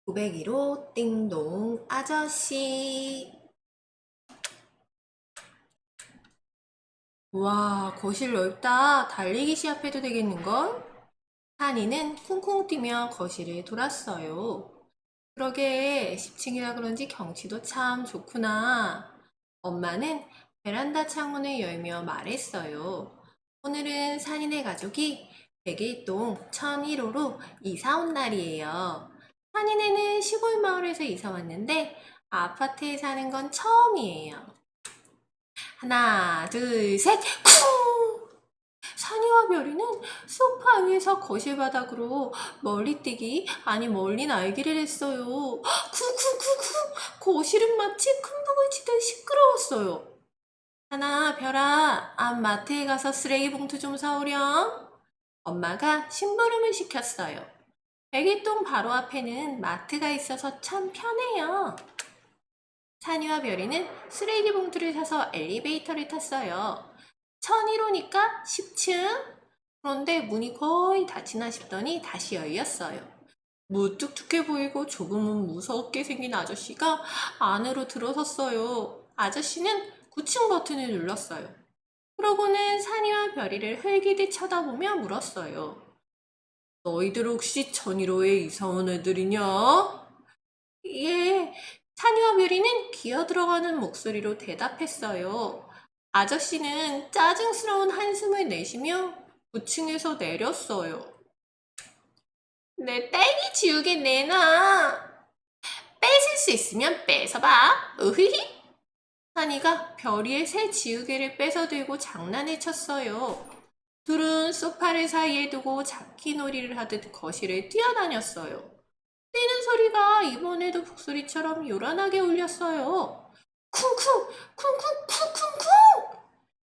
901호 띵동 아저씨. 와, 거실 넓다. 달리기 시합해도 되겠는걸? 한이는 쿵쿵 뛰며 거실을 돌았어요. 그러게 10층이라 그런지 경치도 참 좋구나. 엄마는 베란다 창문을 열며 말했어요. 오늘은 산이네 가족이 101동 1001호로 이사 온 날이에요. 산이네는 시골 마을에서 이사 왔는데 아파트에 사는 건 처음이에요. 하나, 둘, 셋, 쿵! 산이와 별이는 소파 위에서 거실 바닥으로 멀리뛰기, 아니 멀리 날기를 했어요. 쿵쿵쿵쿵! 거실은 마치 큰 북을 치듯 시끄러웠어요. 하나, 별아, 앞 마트에 가서 쓰레기 봉투 좀 사오렴. 엄마가 심부름을 시켰어요. 백일동 바로 앞에는 마트가 있어서 참 편해요. 산이와 별이는 쓰레기 봉투를 사서 엘리베이터를 탔어요. 1001호니까 10층. 그런데 문이 거의 닫히나 싶더니 다시 열렸어요. 무뚝뚝해 보이고 조금은 무섭게 생긴 아저씨가 안으로 들어섰어요. 아저씨는 9층 버튼을 눌렀어요. 그러고는 산이와 별이를 흘기듯 쳐다보며 물었어요. 너희들 혹시 천일호에 이사 온 애들이냐? 예, 산이와 별이는 기어 들어가는 목소리로 대답했어요. 아저씨는 짜증스러운 한숨을 내쉬며 9층에서 내렸어요. 내 딸기 지우개 내놔. 뺏을 수 있으면 뺏어봐. 으히히. 산이가 별이의 새 지우개를 뺏어 들고 장난을 쳤어요. 둘은 소파를 사이에 두고 잡기놀이를 하듯 거실을 뛰어다녔어요. 뛰는 소리가 이번에도 북소리처럼 요란하게 울렸어요. 쿵쿵, 쿵쿵, 쿵쿵쿵!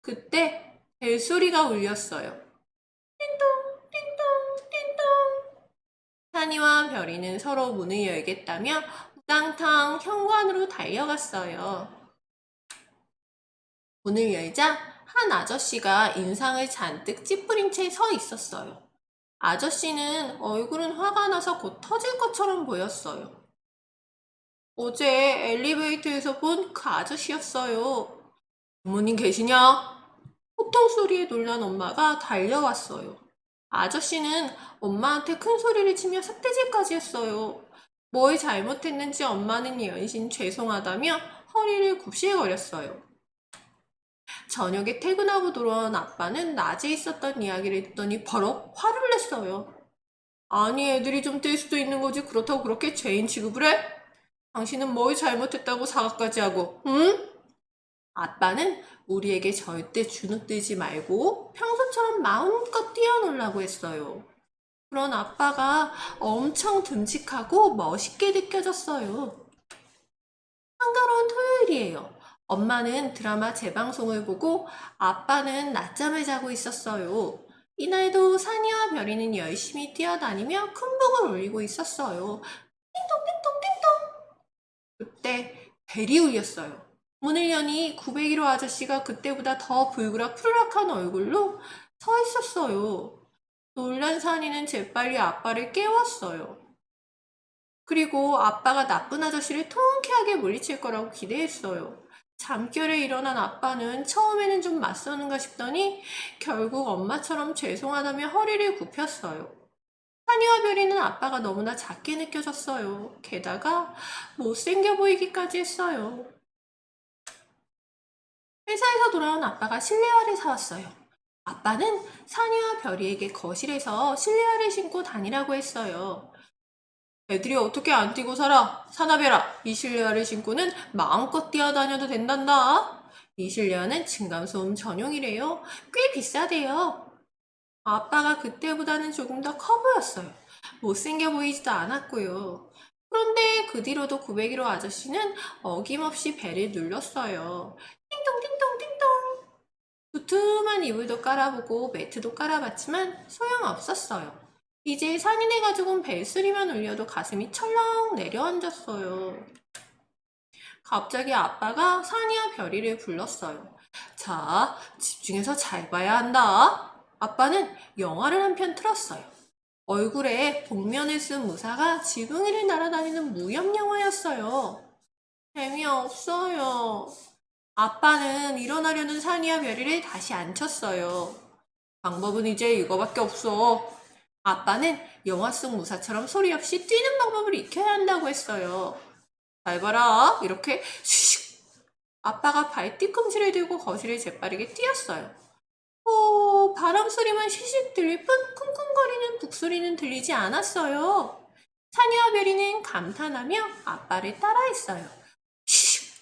그때 벨소리가 울렸어요. 띵동, 띵동, 띵동. 산이와 별이는 서로 문을 열겠다며 우당탕 현관으로 달려갔어요. 문을 열자 한 아저씨가 인상을 잔뜩 찌푸린 채 서 있었어요. 아저씨는 얼굴은 화가 나서 곧 터질 것처럼 보였어요. 어제 엘리베이터에서 본 그 아저씨였어요. 부모님 계시냐? 호통 소리에 놀란 엄마가 달려왔어요. 아저씨는 엄마한테 큰 소리를 치며 삿대질까지 했어요. 뭘 잘못했는지 엄마는 연신 죄송하다며 허리를 굽실거렸어요. 저녁에 퇴근하고 돌아온 아빠는 낮에 있었던 이야기를 듣더니 버럭 화를 냈어요. 아니 애들이 좀 뛸 수도 있는 거지 그렇다고 그렇게 죄인 취급을 해? 당신은 뭘 잘못했다고 사과까지 하고, 응? 아빠는 우리에게 절대 주눅들지 말고 평소처럼 마음껏 뛰어놀라고 했어요. 그런 아빠가 엄청 듬직하고 멋있게 느껴졌어요. 한가로운 토요일이에요. 엄마는 드라마 재방송을 보고 아빠는 낮잠을 자고 있었어요. 이날도 산이와 별이는 열심히 뛰어다니며 큰 북을 울리고 있었어요. 띵동띵동띵동. 그때 벨이 울렸어요. 문을 여니 901호 아저씨가 그때보다 더 불그락푸르락한 얼굴로 서 있었어요. 놀란 산이는 재빨리 아빠를 깨웠어요. 그리고 아빠가 나쁜 아저씨를 통쾌하게 물리칠 거라고 기대했어요. 잠결에 일어난 아빠는 처음에는 좀 맞서는가 싶더니 결국 엄마처럼 죄송하다며 허리를 굽혔어요. 한이와 별이는 아빠가 너무나 작게 느껴졌어요. 게다가 못생겨 보이기까지 했어요. 회사에서 돌아온 아빠가 실내화를 사왔어요. 아빠는 산이와 별이에게 거실에서 실내화를 신고 다니라고 했어요. 애들이 어떻게 안 뛰고 살아? 사나베라, 이 실내화를 신고는 마음껏 뛰어다녀도 된단다. 이 실내화는 층간소음 전용이래요. 꽤 비싸대요. 아빠가 그때보다는 조금 더 커 보였어요. 못생겨 보이지도 않았고요. 그런데 그 뒤로도 901호 아저씨는 어김없이 배를 눌렀어요. 띵동띵동띵동. 두툼한 이불도 깔아보고 매트도 깔아봤지만 소용없었어요. 이제 산이네 가족은 벨소리만 울려도 가슴이 철렁 내려앉았어요. 갑자기 아빠가 산이와 별이를 불렀어요. 자, 집중해서 잘 봐야 한다. 아빠는 영화를 한 편 틀었어요. 얼굴에 복면을 쓴 무사가 지붕 위를 날아다니는 무협 영화였어요. 재미없어요. 아빠는 일어나려는 산이와 별이를 다시 앉혔어요. 방법은 이제 이거밖에 없어. 아빠는 영화 속 무사처럼 소리 없이 뛰는 방법을 익혀야 한다고 했어요. 잘 봐라. 이렇게 슉. 아빠가 발 뒤꿈치를 들고 거실을 재빠르게 뛰었어요. 오, 바람 소리만 시식 들릴 뿐 쿵쿵거리는 북소리는 들리지 않았어요. 사니와 별이는 감탄하며 아빠를 따라했어요. 슉.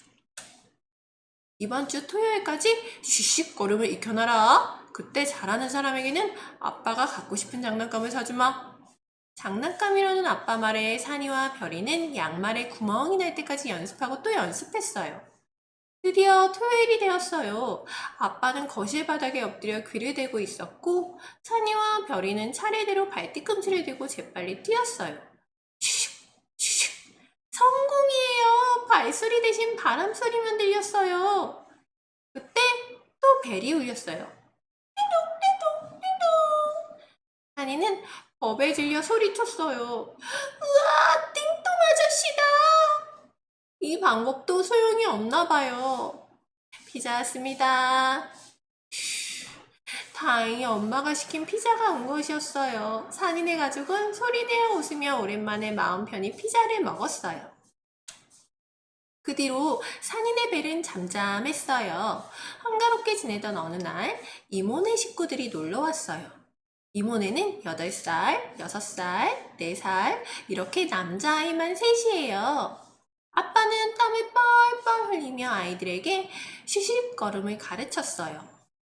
이번 주 토요일까지 쉬쉬 걸음을 익혀놔라. 그때 잘하는 사람에게는 아빠가 갖고 싶은 장난감을 사주마. 장난감이라는 아빠 말에 사니와 별이는 양말에 구멍이 날 때까지 연습하고 또 연습했어요. 드디어 토요일이 되었어요. 아빠는 거실 바닥에 엎드려 귀를 대고 있었고 사니와 별이는 차례대로 발뒤꿈치를 들고 재빨리 뛰었어요. 슉슉 슉슉. 성공이에요. 발소리 대신 바람 소리만 들렸어요. 그때 또 벨이 울렸어요. 띵동 띵동. 사니는 겁에 질려 소리쳤어요. 우와, 띵동 아저씨다. 이 방법도 소용이 없나 봐요. 피자 왔습니다. 다행히 엄마가 시킨 피자가 온 것이었어요. 산이네 가족은 소리내어 웃으며 오랜만에 마음 편히 피자를 먹었어요. 그 뒤로 산이네 벨은 잠잠했어요. 한가롭게 지내던 어느 날 이모네 식구들이 놀러 왔어요. 이모네는 8살, 6살, 4살 이렇게 남자아이만 셋이에요. 아빠는 땀을 뻘뻘 흘리며 아이들에게 쉬쉬걸음을 가르쳤어요.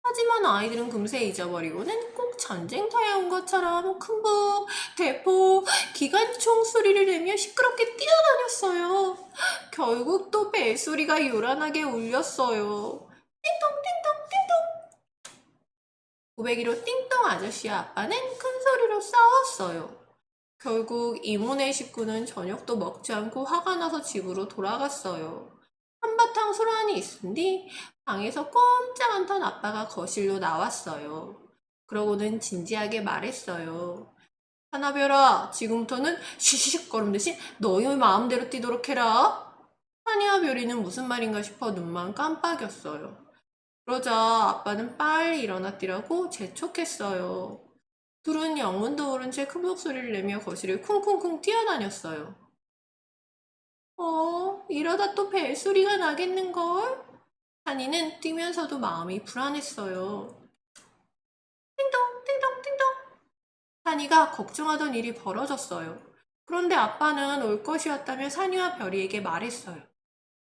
하지만 아이들은 금세 잊어버리고는 꼭 전쟁터에 온 것처럼 큼북, 대포, 기관총 소리를 내며 시끄럽게 뛰어다녔어요. 결국 또 벨소리가 요란하게 울렸어요. 띵동띵동 띵동. 고백이로 띵동 아저씨와 아빠는 큰 소리로 싸웠어요. 결국 이모네 식구는 저녁도 먹지 않고 화가 나서 집으로 돌아갔어요. 한바탕 소란이 있은 뒤 방에서 꼼짝 않던 아빠가 거실로 나왔어요. 그러고는 진지하게 말했어요. 하나별아, 지금부터는 쉬쉬거름 대신 너희 마음대로 뛰도록 해라. 하니와 별이는 무슨 말인가 싶어 눈만 깜빡였어요. 그러자 아빠는 빨리 일어나 뛰라고 재촉했어요. 둘은 영문도 모른 채 큰 목소리를 내며 거실을 쿵쿵쿵 뛰어다녔어요. 이러다 또 벨소리가 나겠는걸? 한이는 뛰면서도 마음이 불안했어요. 띵동, 띵동, 띵동. 한이가 걱정하던 일이 벌어졌어요. 그런데 아빠는 올 것이었다며 산이와 별이에게 말했어요.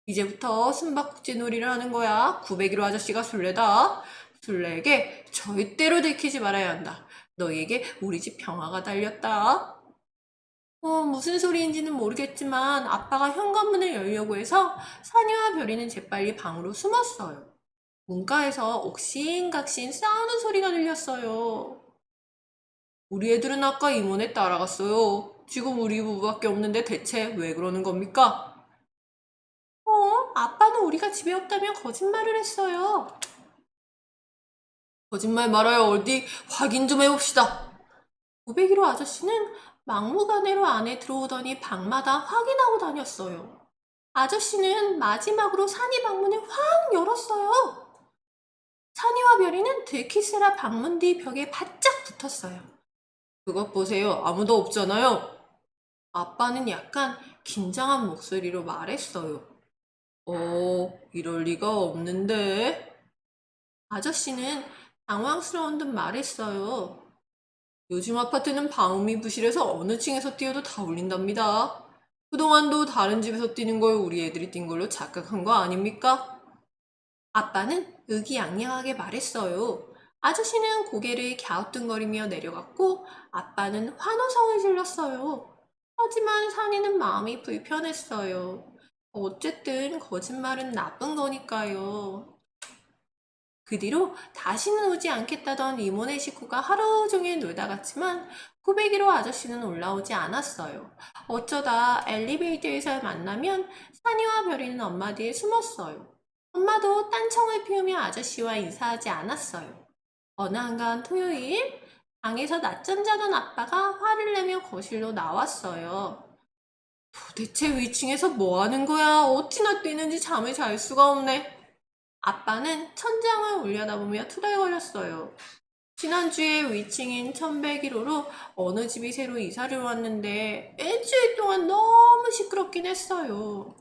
이제부터 숨바꼭질 놀이를 하는 거야. 901호 아저씨가 술래다. 술래에게 절대로 들키지 말아야 한다. 너희에게 우리 집 평화가 달렸다. 무슨 소리인지는 모르겠지만 아빠가 현관문을 열려고 해서 사니와 별이는 재빨리 방으로 숨었어요. 문가에서 옥신각신 싸우는 소리가 들렸어요. 우리 애들은 아까 이모네 따라갔어요. 지금 우리 부부밖에 없는데 대체 왜 그러는 겁니까? 아빠는 우리가 집에 없다며 거짓말을 했어요. 거짓말 말아요. 어디 확인 좀 해봅시다. 501호 아저씨는 막무가내로 안에 들어오더니 방마다 확인하고 다녔어요. 아저씨는 마지막으로 산이 방문을 확 열었어요. 산이와 별이는 들키세라 방문 뒤 벽에 바짝 붙었어요. 그것 보세요. 아무도 없잖아요. 아빠는 약간 긴장한 목소리로 말했어요. 이럴 리가 없는데. 아저씨는 당황스러운 듯 말했어요. 요즘 아파트는 방음이 부실해서 어느 층에서 뛰어도 다 울린답니다. 그동안도 다른 집에서 뛰는 걸 우리 애들이 뛴 걸로 착각한 거 아닙니까? 아빠는 의기양양하게 말했어요. 아저씨는 고개를 갸우뚱거리며 내려갔고 아빠는 환호성을 질렀어요. 하지만 산이는 마음이 불편했어요. 어쨌든 거짓말은 나쁜 거니까요. 그 뒤로 다시는 오지 않겠다던 이모네 식구가 하루 종일 놀다 갔지만 901호 아저씨는 올라오지 않았어요. 어쩌다 엘리베이터에서 만나면 산이와 별이는 엄마 뒤에 숨었어요. 엄마도 딴청을 피우며 아저씨와 인사하지 않았어요. 어느 한가한 토요일, 방에서 낮잠 자던 아빠가 화를 내며 거실로 나왔어요. 도대체 위층에서 뭐 하는 거야? 어찌나 뛰는지 잠을 잘 수가 없네. 아빠는 천장을 올려다보며 투덜거렸어요. 지난주에 위층인 1101호로 어느 집이 새로 이사를 왔는데 일주일 동안 너무 시끄럽긴 했어요.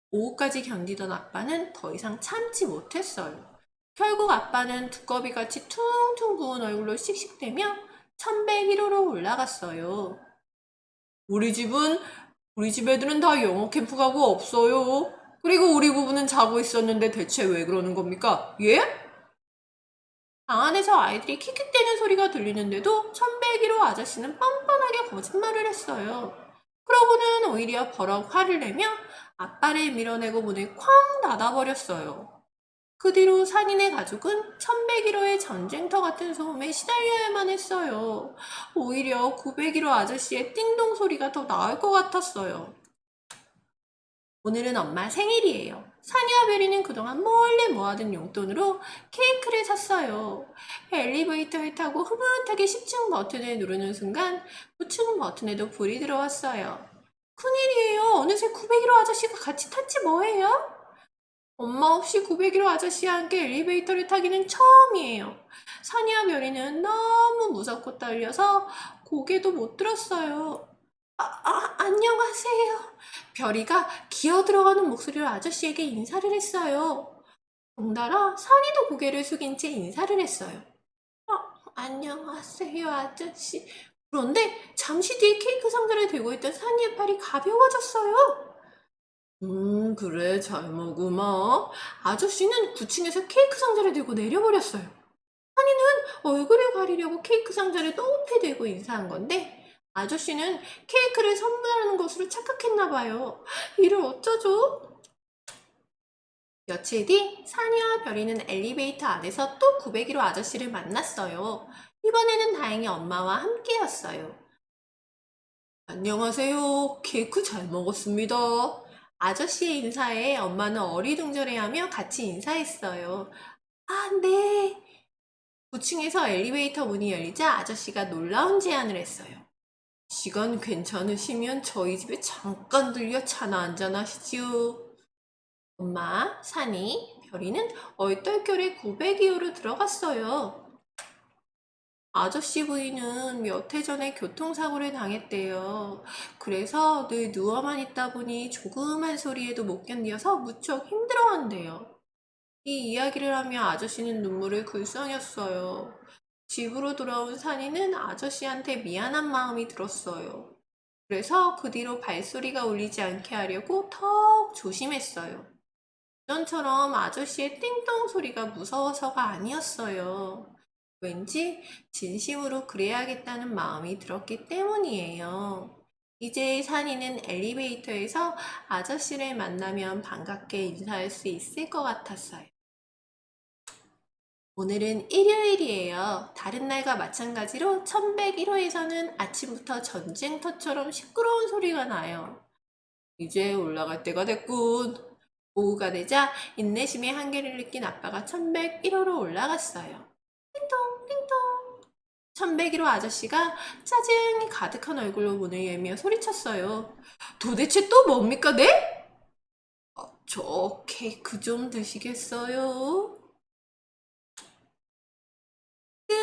오후까지 견디던 아빠는 더 이상 참지 못했어요. 결국 아빠는 두꺼비같이 퉁퉁 부은 얼굴로 씩씩대며 1101호로 올라갔어요. 우리 집 애들은 다 영어 캠프 가고 없어요. 그리고 우리 부부는 자고 있었는데 대체 왜 그러는 겁니까? 예? 방 안에서 아이들이 킥킥대는 소리가 들리는데도 1101호 아저씨는 뻔뻔하게 거짓말을 했어요. 그러고는 오히려 버럭 화를 내며 아빠를 밀어내고 문을 쾅 닫아버렸어요. 그 뒤로 산인의 가족은 1101호의 전쟁터 같은 소음에 시달려야만 했어요. 오히려 901호 아저씨의 띵동 소리가 더 나을 것 같았어요. 오늘은 엄마 생일이에요. 사니와 베리는 그동안 몰래 모아둔 용돈으로 케이크를 샀어요. 엘리베이터를 타고 흐뭇하게 10층 버튼을 누르는 순간 9층 버튼에도 불이 들어왔어요. 큰일이에요. 어느새 901호 아저씨가 같이 탔지 뭐예요? 엄마 없이 901호 아저씨와 함께 엘리베이터를 타기는 처음이에요. 사니와 별이는 너무 무섭고 떨려서 고개도 못 들었어요. 안녕하세요. 별이가 기어 들어가는 목소리로 아저씨에게 인사를 했어요. 덩달아 산이도 고개를 숙인 채 인사를 했어요. 안녕하세요, 아저씨. 그런데 잠시 뒤에 케이크 상자를 들고 있던 산이의 팔이 가벼워졌어요. 그래, 잘 먹으마. 아저씨는 9층에서 케이크 상자를 들고 내려버렸어요. 산이는 얼굴을 가리려고 케이크 상자를 높이 들고 인사한 건데, 아저씨는 케이크를 선물하는 것으로 착각했나 봐요. 이를 어쩌죠? 며칠 뒤 산이와 별이는 엘리베이터 안에서 또 901호 아저씨를 만났어요. 이번에는 다행히 엄마와 함께였어요. 안녕하세요. 케이크 잘 먹었습니다. 아저씨의 인사에 엄마는 어리둥절해하며 같이 인사했어요. 아, 네. 9층에서 엘리베이터 문이 열리자 아저씨가 놀라운 제안을 했어요. 시간 괜찮으시면 저희 집에 잠깐 들려 차나 한잔 하시지요. 엄마, 산이, 별이는 얼떨결에 902호로 들어갔어요. 아저씨 부인은 몇 해 전에 교통사고를 당했대요. 그래서 늘 누워만 있다 보니 조그만 소리에도 못 견뎌서 무척 힘들어한대요. 이 이야기를 하며 아저씨는 눈물을 글썽였어요. 집으로 돌아온 산이는 아저씨한테 미안한 마음이 들었어요. 그래서 그 뒤로 발소리가 울리지 않게 하려고 턱 조심했어요. 예전처럼 아저씨의 띵동 소리가 무서워서가 아니었어요. 왠지 진심으로 그래야겠다는 마음이 들었기 때문이에요. 이제 산이는 엘리베이터에서 아저씨를 만나면 반갑게 인사할 수 있을 것 같았어요. 오늘은 일요일이에요. 다른 날과 마찬가지로 1101호에서는 아침부터 전쟁터처럼 시끄러운 소리가 나요. 이제 올라갈 때가 됐군. 오후가 되자 인내심의 한계를 느낀 아빠가 1101호로 올라갔어요. 띵동 띵동. 1101호 아저씨가 짜증이 가득한 얼굴로 문을 열며 소리쳤어요. 도대체 또 뭡니까, 네? 저 케이크 좀 드시겠어요? 끝!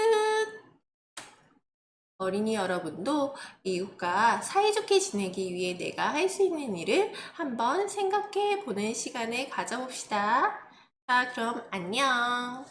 어린이 여러분도 이웃과 사이좋게 지내기 위해 내가 할 수 있는 일을 한번 생각해 보는 시간을 가져봅시다. 자, 그럼 안녕.